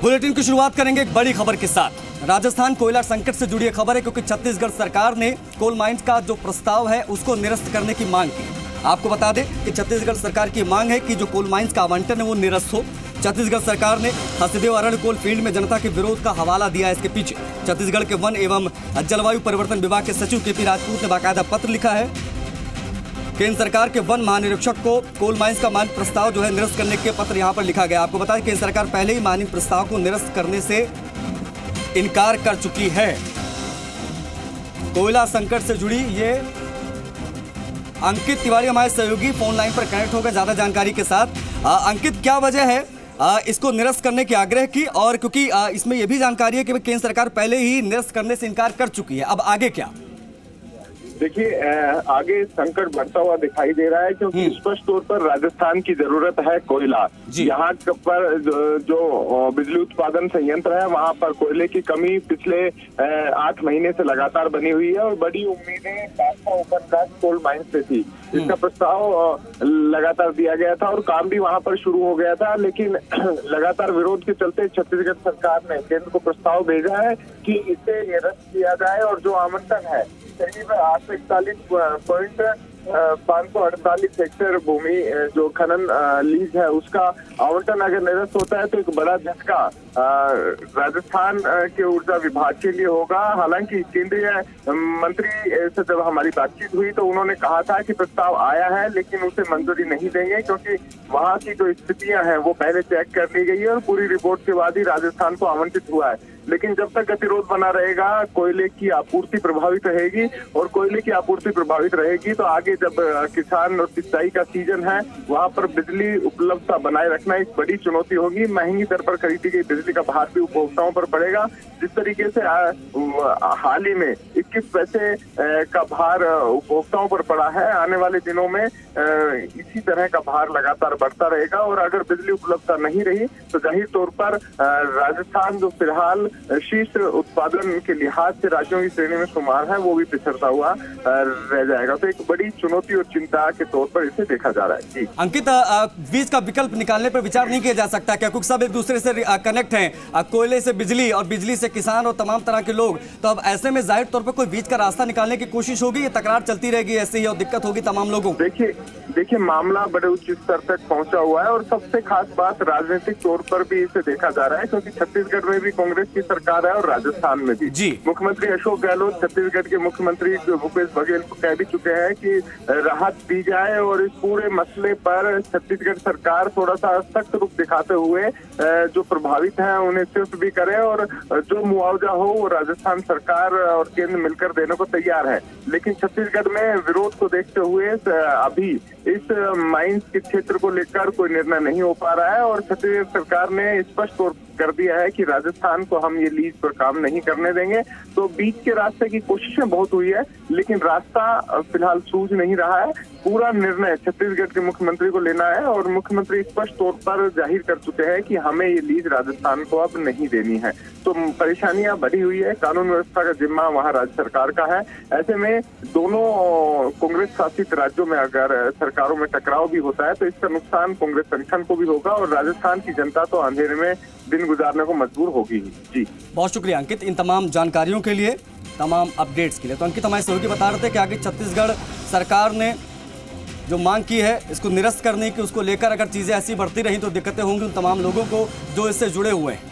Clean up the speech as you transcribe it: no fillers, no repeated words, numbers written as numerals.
Bulletin की शुरुआत करेंगे एक बड़ी खबर के साथ। राजस्थान कोयला संकट से जुड़ी खबर है क्योंकि छत्तीसगढ़ सरकार ने कोल माइंस का जो प्रस्ताव है उसको निरस्त करने की मांग की। आपको बता दें कि छत्तीसगढ़ सरकार की मांग है कि जो कोल माइंस का आवंटन है वो निरस्त हो। छत्तीसगढ़ सरकार ने हसदेव अरण्य कोल फील्ड में जनता के विरोध का हवाला दिया है। इसके पीछे छत्तीसगढ़ के वन एवं जलवायु परिवर्तन विभाग के सचिव के पी राजपूत ने बाकायदा पत्र लिखा है। केंद्र सरकार के वन महानिरीक्षक को कोल माइंस का मांग प्रस्ताव जो है निरस्त करने के पत्र यहां पर लिखा गया। आपको बताएं केंद्र सरकार पहले ही मांग प्रस्ताव को निरस्त करने से इनकार कर चुकी है। कोयला संकट से जुड़ी ये अंकित तिवारी हमारे सहयोगी फोन लाइन पर कनेक्ट हो गए ज्यादा जानकारी के साथ। अंकित, क्या वजह है इसको निरस्त करने की आग्रह की, और क्योंकि इसमें यह भी जानकारी है कि केंद्र सरकार पहले ही निरस्त करने से इनकार कर चुकी है, अब आगे क्या? देखिए, आगे संकट बढ़ता हुआ दिखाई दे रहा है क्योंकि स्पष्ट तौर पर राजस्थान की जरूरत है कोयला। यहाँ पर जो बिजली उत्पादन संयंत्र है वहाँ पर कोयले की कमी पिछले 8 महीने से लगातार बनी हुई है और बड़ी उम्मीदें काठा ओपनकास्ट कोल माइंस से थी। इसका प्रस्ताव लगातार दिया गया था और काम भी वहाँ पर शुरू हो गया था, लेकिन लगातार विरोध के चलते छत्तीसगढ़ सरकार ने केंद्र को प्रस्ताव भेजा है कि इसे निरस्त किया जाए और जो आवंटन है करीब 841.548 हेक्टेयर भूमि जो खनन लीज है उसका आवंटन अगर निरस्त होता है तो एक बड़ा झटका राजस्थान के ऊर्जा विभाग के लिए होगा। हालांकि केंद्रीय मंत्री से जब हमारी बातचीत हुई तो उन्होंने कहा था कि प्रस्ताव आया है लेकिन उसे मंजूरी नहीं देंगे क्योंकि वहां की जो स्थितियां हैं वो पहले चेक कर ली गई है और पूरी रिपोर्ट के बाद ही राजस्थान को आवंटित हुआ है। लेकिन जब तक गतिरोध बना रहेगा कोयले की आपूर्ति प्रभावित रहेगी और कोयले की आपूर्ति प्रभावित रहेगी तो आगे जब किसान और सिंचाई का सीजन है वहां पर बिजली उपलब्धता बनाए रखना एक बड़ी चुनौती होगी। महंगी दर पर खरीदी गई बिजली का भार भी उपभोक्ताओं पर पड़ेगा। जिस तरीके से हाल ही में 21 पैसे का भार उपभोक्ताओं पर पड़ा है, आने वाले दिनों में इसी तरह का भार लगातार बढ़ता रहेगा और अगर बिजली उपलब्धता नहीं रही तो जाहिर तौर पर राजस्थान जो फिलहाल शीर्ष उत्पादन के लिहाज से राज्यों की श्रेणी में शुमार है वो भी पिछड़ता हुआ रह जाएगा। तो एक बड़ी चुनौती और चिंता के तौर पर इसे देखा जा रहा है। जी अंकित, बीच का विकल्प निकालने पर विचार नहीं किया जा सकता क्या? क्योंकि सब एक दूसरे से कनेक्ट हैं, कोयले से बिजली और बिजली से किसान और तमाम तरह के लोग, तो अब ऐसे में जाहिर तौर पर कोई बीच का रास्ता निकालने की कोशिश होगी, ये तकरार चलती रहेगी ऐसे ही और दिक्कत होगी तमाम लोगों को? देखिए मामला बड़े उच्च स्तर तक पहुंचा हुआ है और सबसे खास बात राजनीतिक तौर पर भी इसे देखा जा रहा है क्योंकि छत्तीसगढ़ में भी कांग्रेस की सरकार है और राजस्थान में भी। मुख्यमंत्री अशोक गहलोत छत्तीसगढ़ के मुख्यमंत्री भूपेश बघेल को कह भी चुके हैं कि राहत दी जाए और इस पूरे मसले पर छत्तीसगढ़ सरकार थोड़ा सा सख्त रुख दिखाते हुए जो प्रभावित हैं उन्हें शिफ्ट भी करे और जो मुआवजा हो वो राजस्थान सरकार और केंद्र मिलकर देने को तैयार है। लेकिन छत्तीसगढ़ में विरोध को देखते हुए अभी इस माइंस के क्षेत्र को लेकर कोई निर्णय नहीं हो पा रहा है और छत्तीसगढ़ सरकार ने स्पष्ट तौर कर दिया है कि राजस्थान को हम ये लीज पर काम नहीं करने देंगे। तो बीच के रास्ते की कोशिशें बहुत हुई है लेकिन रास्ता फिलहाल सूझ नहीं रहा है। पूरा निर्णय छत्तीसगढ़ के मुख्यमंत्री को लेना है और मुख्यमंत्री स्पष्ट तौर पर जाहिर कर चुके हैं कि हमें ये लीज राजस्थान को अब नहीं देनी है। तो परेशानियां बढ़ी हुई है, कानून व्यवस्था का जिम्मा वहां राज्य सरकार का है। ऐसे में दोनों कांग्रेस शासित राज्यों में अगर सरकारों में टकराव भी होता है तो इसका नुकसान कांग्रेस संगठन को भी होगा और राजस्थान की जनता तो अंधेरे में दिन गुजारने को मजबूर होगी ही। जी बहुत शुक्रिया अंकित इन तमाम जानकारियों के लिए, तमाम अपडेट्स के लिए। तो अंकित हमारे सहयोगी बता रहे थे कि आगे छत्तीसगढ़ सरकार ने जो मांग की है इसको निरस्त करने की, उसको लेकर अगर चीजें ऐसी बढ़ती रही तो दिक्कतें होंगी उन तमाम लोगों को जो इससे जुड़े हुए हैं।